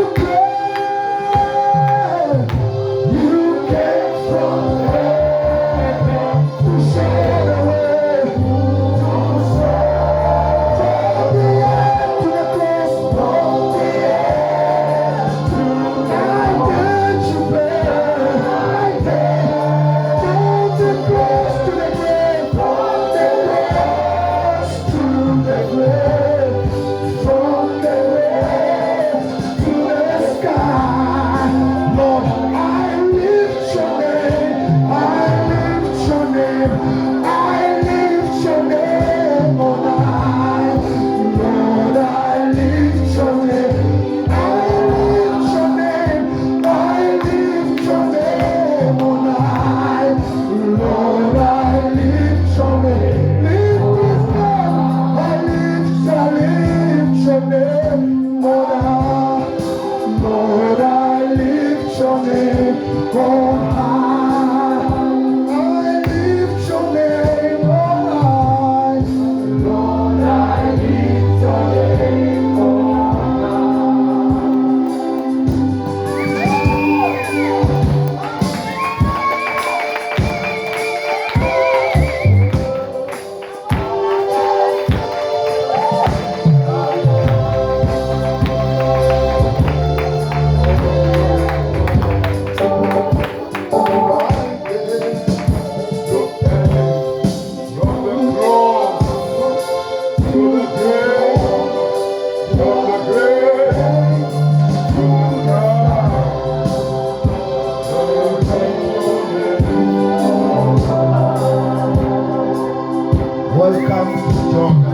came from heaven to show the way. From the earth to the cross, from the earth to the dead you bear. From the cross to the grave, from the cross to the grave, from the grave to the sky. Lord, I lift your name, I lift your name, I lift your name on high. Lord, I lift your name, I lift your name, I lift your name on high. Lord, I lift your name, lift this name, I lift your name on high. Lord, I lift your name on high. I lift your name on high. Lord, I lift your name on Welcome to Jordan.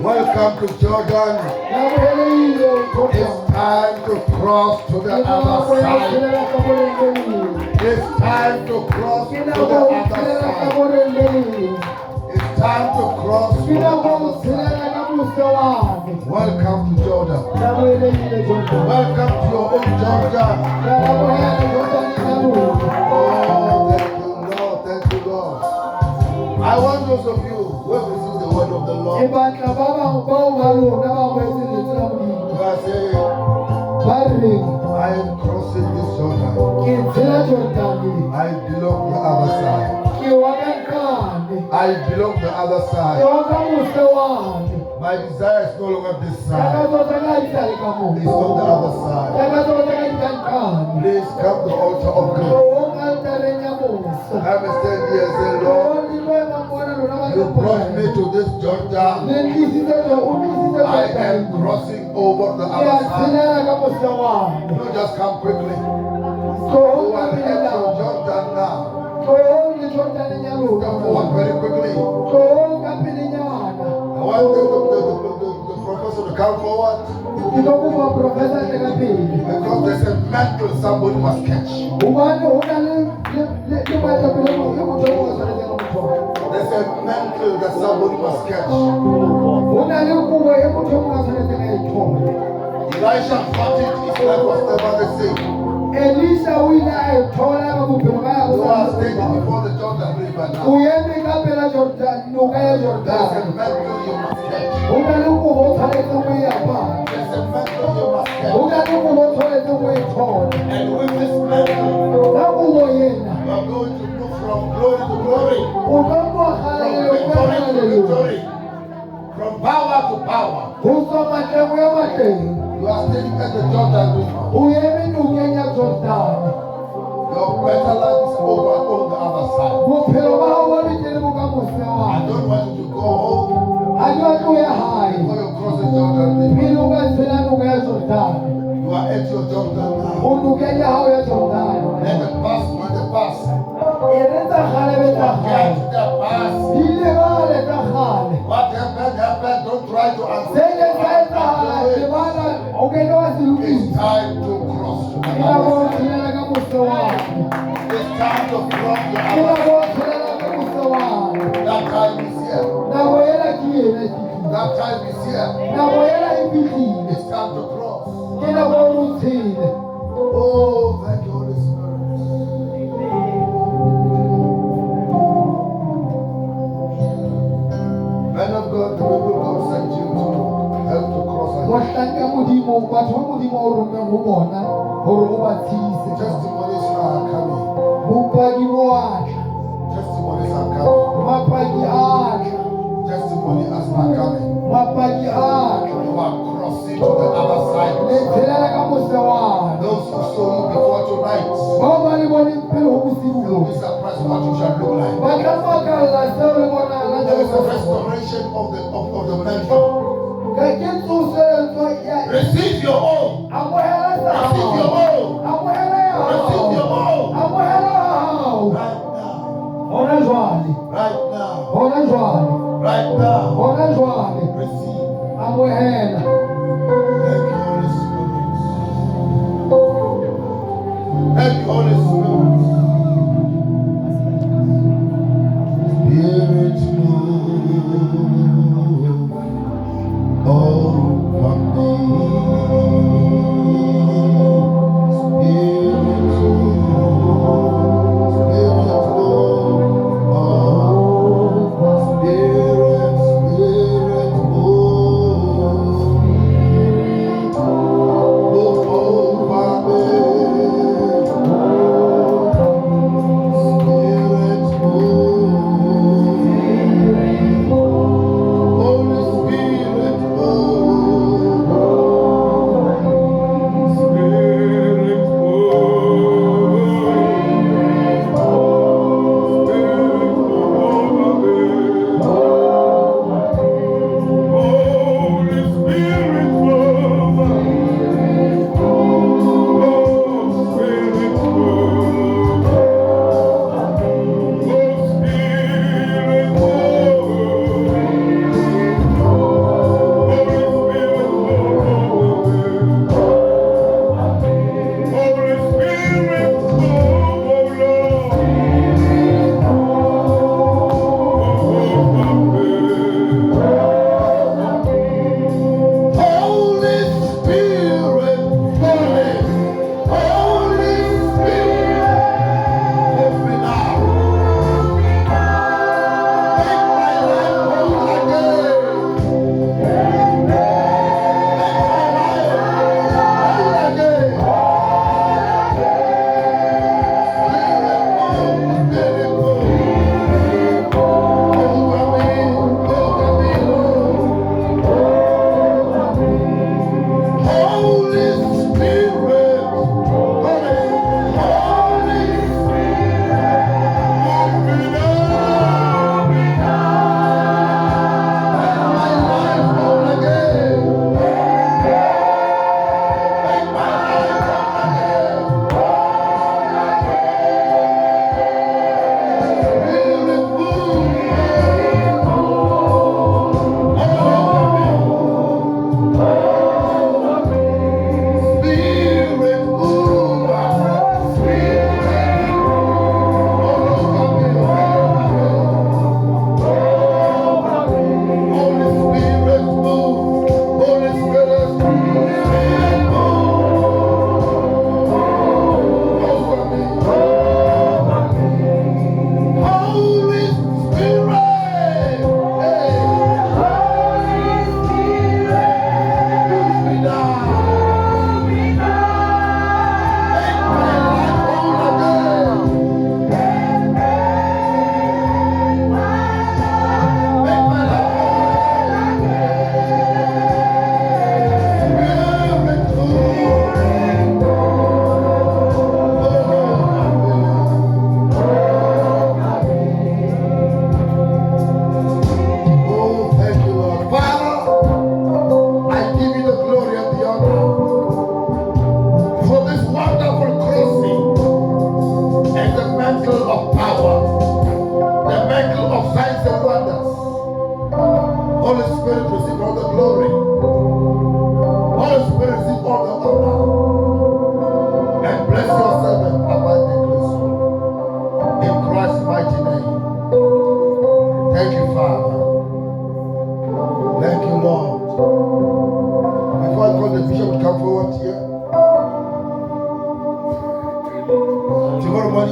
Welcome to Jordan. It's time to cross to the other side. It's time to cross to the other side. It's time to cross to the other side. Welcome to Jordan. Welcome to your own Jordan. Oh, thank you, Lord. Thank you, God. I want those of you who have received the word of the Lord. You are saying, I am crossing this Jordan. I belong to the other side. I belong to the other side. My desire is no longer this side. It's on the other side. Please come to the altar of God. amaso. Let me stand here and say, Lord, you brought me to this Jordan. I am crossing over the other side. Don't just come quickly. You are at your Jordan now. Step forward very quickly. I want the professor to come forward. Because there's a mantle somebody must catch. There's a mantle that somebody must catch. Elijah fought it, his life was never the same. Elisha wina ethola babuphelo baya You are standing before the Jordan River now. uyeme kapela Jordan nokaya There's a Jordan mantle you must catch. unalukubo tholetse kuyapa There's a mantle you must catch. unalukubo tholetse kuyithola And with this mantle, nakubo yena you are going to move from glory to glory. unomwahalelo From victory to victory. From power to power. usomahleko yamahlelo You are standing at the Jordan River. uyeme nukenya Jordan Your better life is over on the other side. buphelo bawo babitele bukamuhle I wakho don't want you to go home ayiwatuya hayi before you cross the Jordan River. philo ukathela nukaya Jordan You are at your Jordan now. unukenya hawo ya Jordan Let the past be the past. eretsa gale betsa Forget gale the past. dilebale tsa gale What happened, happened. Don't try to answer. seke sa etsagala lebala o kene wa se It's lokisa time to cross to ke the nako other o side. tshelela ka mose wako It's time to cross the ke other nako side. o tshelela ka mose wako That time is here. nako ela ke ena e fitlhile That time is here. nako ela e fitlhile It's time to cross. ke nako o o tshele Oh, thank you, Holy Spirit. Man of God, the people God sent you to help to cross ahead. mohlanka modimo batho ba modimo o rommeng go bona gore o ba tshise Testimonies are coming. bopaki bo atla Testimonies are coming. mapaki a atla Testimonies are coming. mapaki a atla You are crossing to the other side. le tshelela ka mose wako Those who saw you before tonight bao ba le boneng pele go bosigo will be surprised what you shall look like. ba tla makalla seo le bonala There is a restoration of the mantle. ka ke tsoseletso Receive your own. amohela sa Receive your gago own. amohela ya Receive your gago own. amohela ya gago Right now. gona jwale Right now. gona jwale Right now. gona jwale Receive. amohela Thank you, Holy Spirit. Thank you, Holy Spirit. Spirit move over me. Spirit move. Spirit move over. Spirit move. Move over me.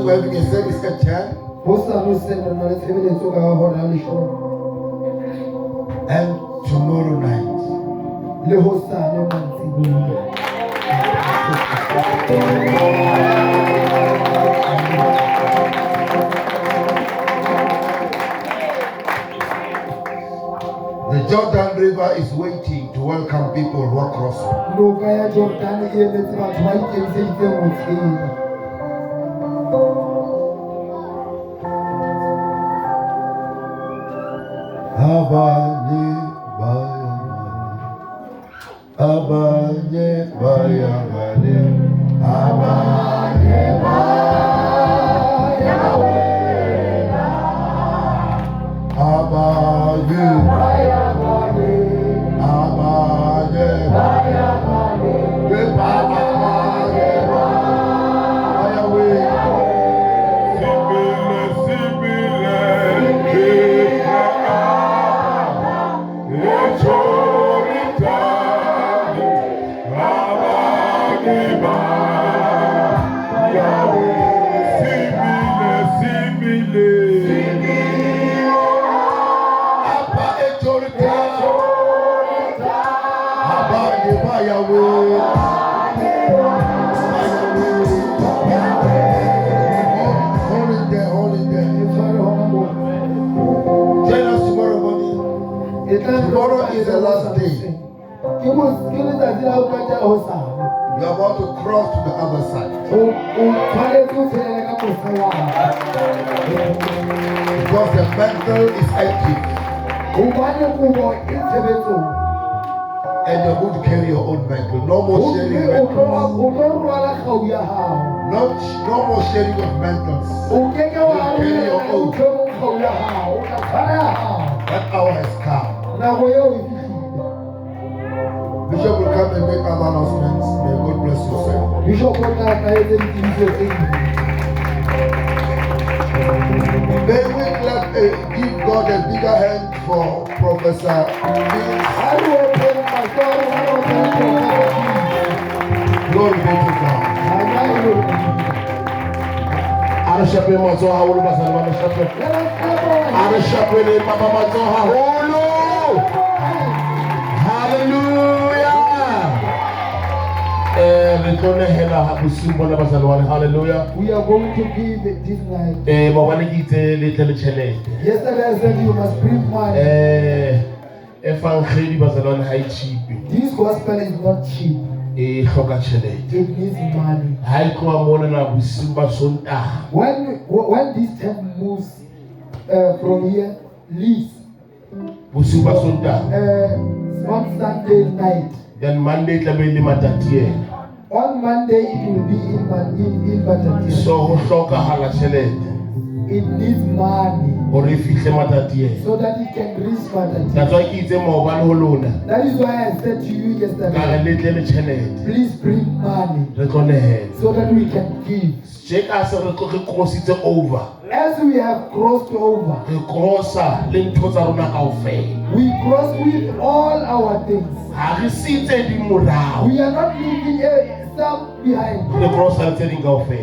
we're having a service at 10. And tomorrow night. The Jordan River is waiting to welcome people who are crossing. Abanye bayangale, abanye bayangale, abanye bayangale, abanye bayangale, abanye Tomorrow is the last day. You are about to cross to the other side. Because the mantle is active. And you're going to carry your own mantle. No more sharing mantles. No more sharing of mantles. You carry your own. That hour has come. Bishop will come and make other announcements. May God bless you, sir. May we give God a bigger hand for Professor Glory be to God. Hallelujah. Hallelujah. We are going to give it this night. Yesterday I said you must bring money. This gospel is not cheap. It needs money. When this tent moves from here, leaves on Sunday night. Then Monday On Monday it will be in Matatiele. So it needs money so that it can reach Matatiele. That is why I said to you yesterday, please bring money so that we can give. As we have crossed over, we cross with all our things. We are not leaving some behind.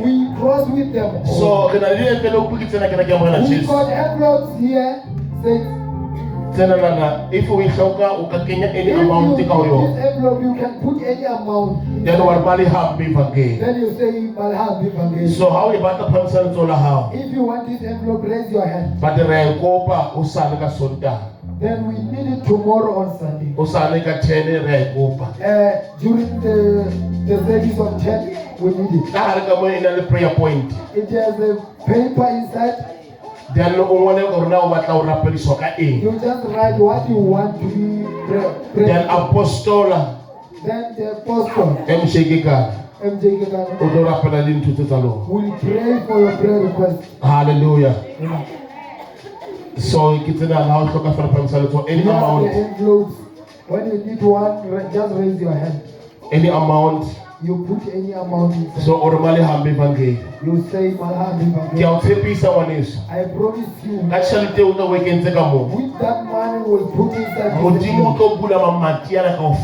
We cross with them all. So we got envelopes here. if we show any amount, this envelope, you can put any amount. Then you say Malham. so how about the person to how? If you want this envelope, raise your hand. But the Rekopa Usanika Sunda. Then we need it tomorrow on Sunday. Usanika 10 Rekopa. During the service of 10, we need it. In the prayer point. It has a paper inside. Then you just write what you want to be prayed. Then apostola. Then the apostle. MJGK. We'll pray for your prayer request. Hallelujah. Amen. So it's in the house for any amount. The envelopes. When you need one, just raise your hand. Any amount. You put any amount inside. So normally you say Malham. I promise you. Actually, with that money we'll put inside.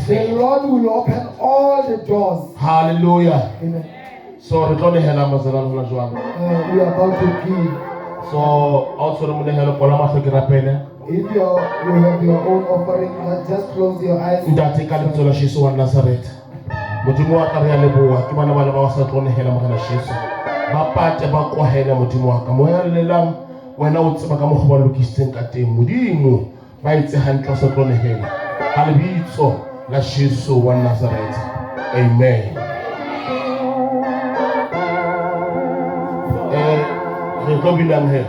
The Lord will open all the doors. Hallelujah. Amen. So re tlo nehela mazalana hona jwale. We are about to give. So also re mo nehela kola mahlo ke rapele. If you have your own offering, just close your eyes. Ntate ka lebitso la Jesu wa Nazareth. Modimo wa ka re a leboha ke bana ba le ba sa tlo nehela morena Jesu. Ba pate ba kwahela modimo wa ka. Moya lelang wena o tseba ka mogho ba lokisitseng ka teng. Modimo ba itse hantle sa tlo nehela. Ka lebitso la Jesu wa Nazareth. Amen. Re tlo bilang he.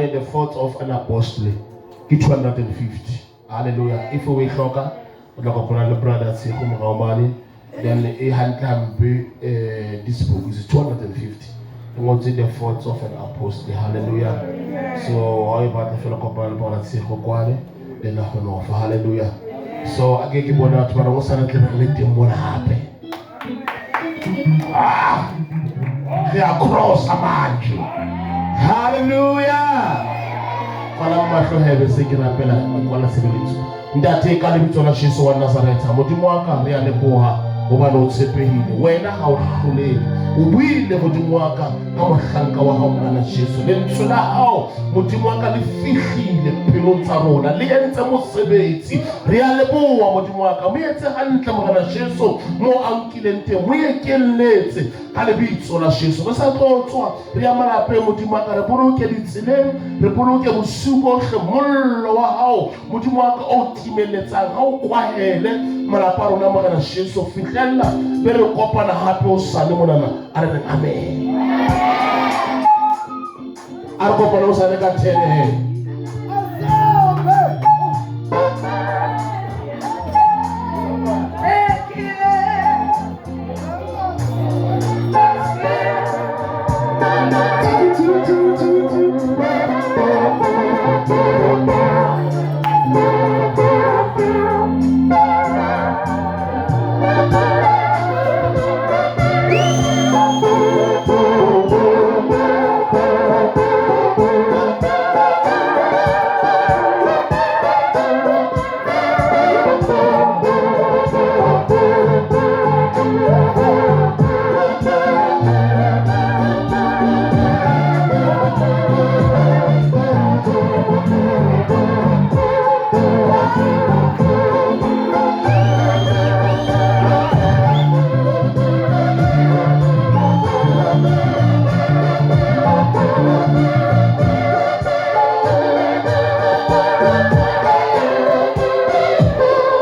The 4th of an apostle, 250. Hallelujah. If we hloka, we like to the brother say come around, then a hand this book is 250. We want to the 4th of an apostle. Hallelujah. So how about the fellow brother say come then I know for hallelujah. So I get you one out, but I want to let them what happen. They are cross a man. Hallelujah. Kwa mmasho hebe sekira pela kwa la sebelitso. Ndate ka lebitso la Jesu wa Nazareth. Modimo wa ka re a leboha hoba no tshepehile. Wena ha o hlolele. O buile modimo wa ka mohlanka wa hao mona Jesu. Lentswe la hao modimo wa ka le fihlile pelong tsa rona. Le entse mosebetsi. Re a leboha modimo wa ka. Mo etse hantle mona Jesu. Mo ankileng teng. Mo ekelletse ka lebitso la Jesu. Re sa tlotswa re a malape modimo wa ka. Re boloke ditseleng. Re boloke bosupo hle mollo wa hao modimo wa ka o timeletsang ha o kwahele malapa rona mona Jesu fihlella be re kopana hape o sale mona a re amen. A re kopana o sale ka 10